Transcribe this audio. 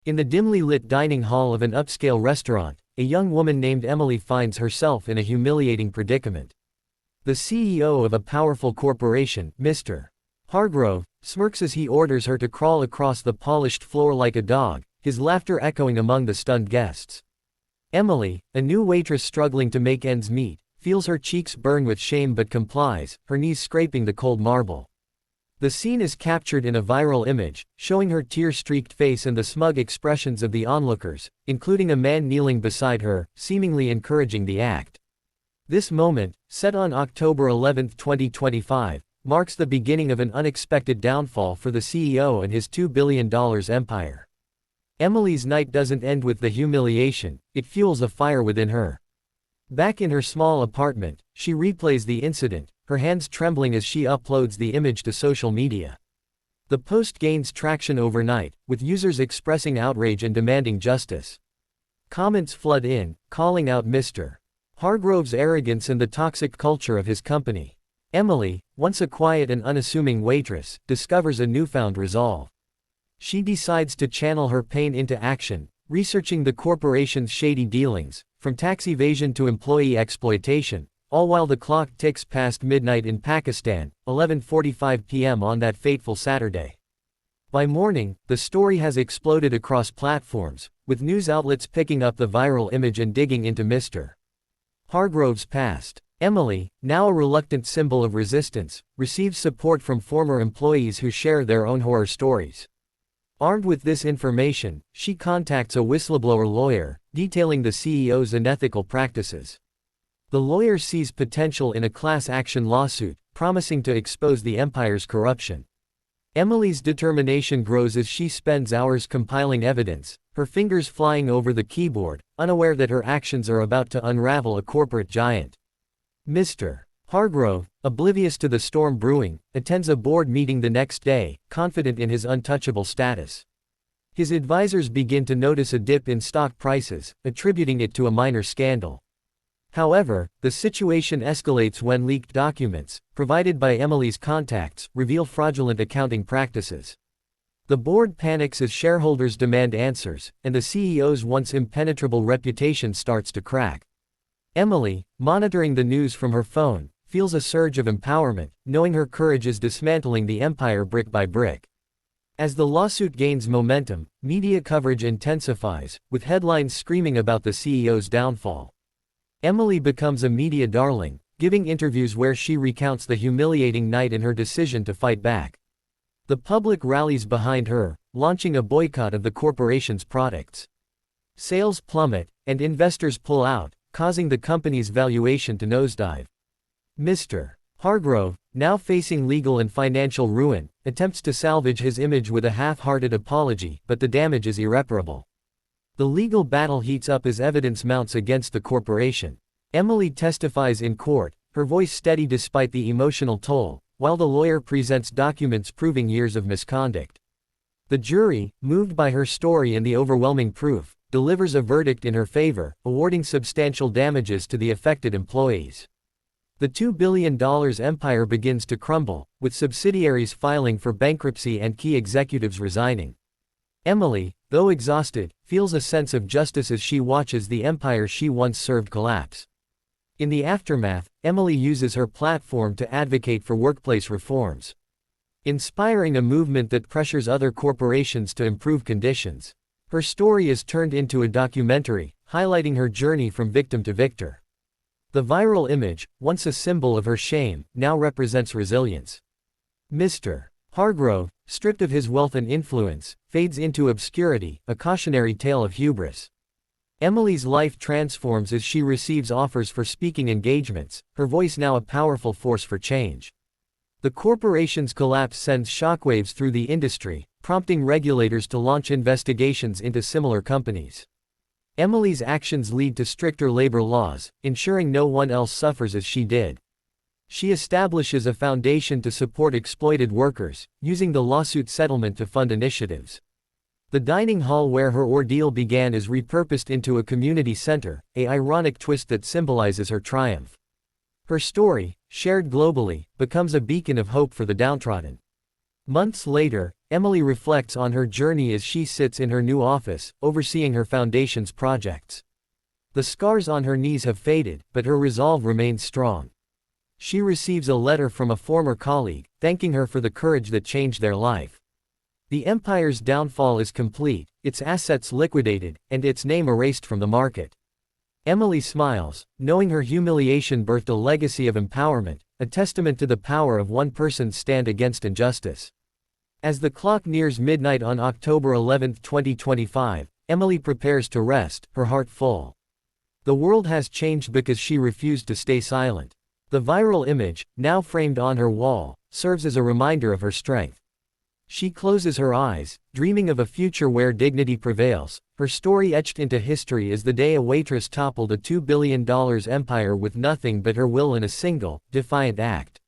In the dimly lit dining hall of an upscale restaurant, a young woman named Emily finds herself in a humiliating predicament. The CEO of a powerful corporation, Mr. Hargrove, smirks as he orders her to crawl across the polished floor like a dog, his laughter echoing among the stunned guests. Emily, a new waitress struggling to make ends meet, feels her cheeks burn with shame but complies, her knees scraping the cold marble. The scene is captured in a viral image, showing her tear-streaked face and the smug expressions of the onlookers, including a man kneeling beside her, seemingly encouraging the act. This moment, set on October 11, 2025, marks the beginning of an unexpected downfall for the CEO and his $2 billion empire. Emily's night doesn't end with the humiliation, it fuels a fire within her. Back in her small apartment, she replays the incident, her hands trembling as she uploads the image to social media. The post gains traction overnight, with users expressing outrage and demanding justice. Comments flood in, calling out Mr. Hargrove's arrogance and the toxic culture of his company. Emily, once a quiet and unassuming waitress, discovers a newfound resolve. She decides to channel her pain into action, researching the corporation's shady dealings, from tax evasion to employee exploitation, all while the clock ticks past midnight in Pakistan, 11:45 p.m. on that fateful Saturday. By morning, the story has exploded across platforms, with news outlets picking up the viral image and digging into Mr. Hargrove's past. Emily, now a reluctant symbol of resistance, receives support from former employees who share their own horror stories. Armed with this information, she contacts a whistleblower lawyer, detailing the CEO's unethical practices. The lawyer sees potential in a class action lawsuit, promising to expose the empire's corruption. Emily's determination grows as she spends hours compiling evidence, her fingers flying over the keyboard, unaware that her actions are about to unravel a corporate giant. Mr. Hargrove, oblivious to the storm brewing, attends a board meeting the next day, confident in his untouchable status. His advisors begin to notice a dip in stock prices, attributing it to a minor scandal. However, the situation escalates when leaked documents, provided by Emily's contacts, reveal fraudulent accounting practices. The board panics as shareholders demand answers, and the CEO's once impenetrable reputation starts to crack. Emily, monitoring the news from her phone, feels a surge of empowerment, knowing her courage is dismantling the empire brick by brick. As the lawsuit gains momentum, media coverage intensifies, with headlines screaming about the CEO's downfall. Emily becomes a media darling, giving interviews where she recounts the humiliating night and her decision to fight back. The public rallies behind her, launching a boycott of the corporation's products. Sales plummet, and investors pull out, causing the company's valuation to nosedive. Mr. Hargrove, now facing legal and financial ruin, attempts to salvage his image with a half-hearted apology, but the damage is irreparable. The legal battle heats up as evidence mounts against the corporation. Emily testifies in court, her voice steady despite the emotional toll, while the lawyer presents documents proving years of misconduct. The jury, moved by her story and the overwhelming proof, delivers a verdict in her favor, awarding substantial damages to the affected employees. The $2 billion empire begins to crumble, with subsidiaries filing for bankruptcy and key executives resigning. Emily, though exhausted, feels a sense of justice as she watches the empire she once served collapse. In the aftermath, Emily uses her platform to advocate for workplace reforms, inspiring a movement that pressures other corporations to improve conditions. Her story is turned into a documentary, highlighting her journey from victim to victor. The viral image, once a symbol of her shame, now represents resilience. Mr. Hargrove, stripped of his wealth and influence, fades into obscurity, a cautionary tale of hubris. Emily's life transforms as she receives offers for speaking engagements, her voice now a powerful force for change. The corporation's collapse sends shockwaves through the industry, prompting regulators to launch investigations into similar companies. Emily's actions lead to stricter labor laws, ensuring no one else suffers as she did. She establishes a foundation to support exploited workers, using the lawsuit settlement to fund initiatives. The dining hall where her ordeal began is repurposed into a community center, an ironic twist that symbolizes her triumph. Her story, shared globally, becomes a beacon of hope for the downtrodden. Months later, Emily reflects on her journey as she sits in her new office, overseeing her foundation's projects. The scars on her knees have faded, but her resolve remains strong. She receives a letter from a former colleague, thanking her for the courage that changed their life. The empire's downfall is complete, its assets liquidated, and its name erased from the market. Emily smiles, knowing her humiliation birthed a legacy of empowerment, a testament to the power of one person's stand against injustice. As the clock nears midnight on October 11, 2025, Emily prepares to rest, her heart full. The world has changed because she refused to stay silent. The viral image, now framed on her wall, serves as a reminder of her strength. She closes her eyes, dreaming of a future where dignity prevails, her story etched into history as the day a waitress toppled a $2 billion empire with nothing but her will in a single, defiant act.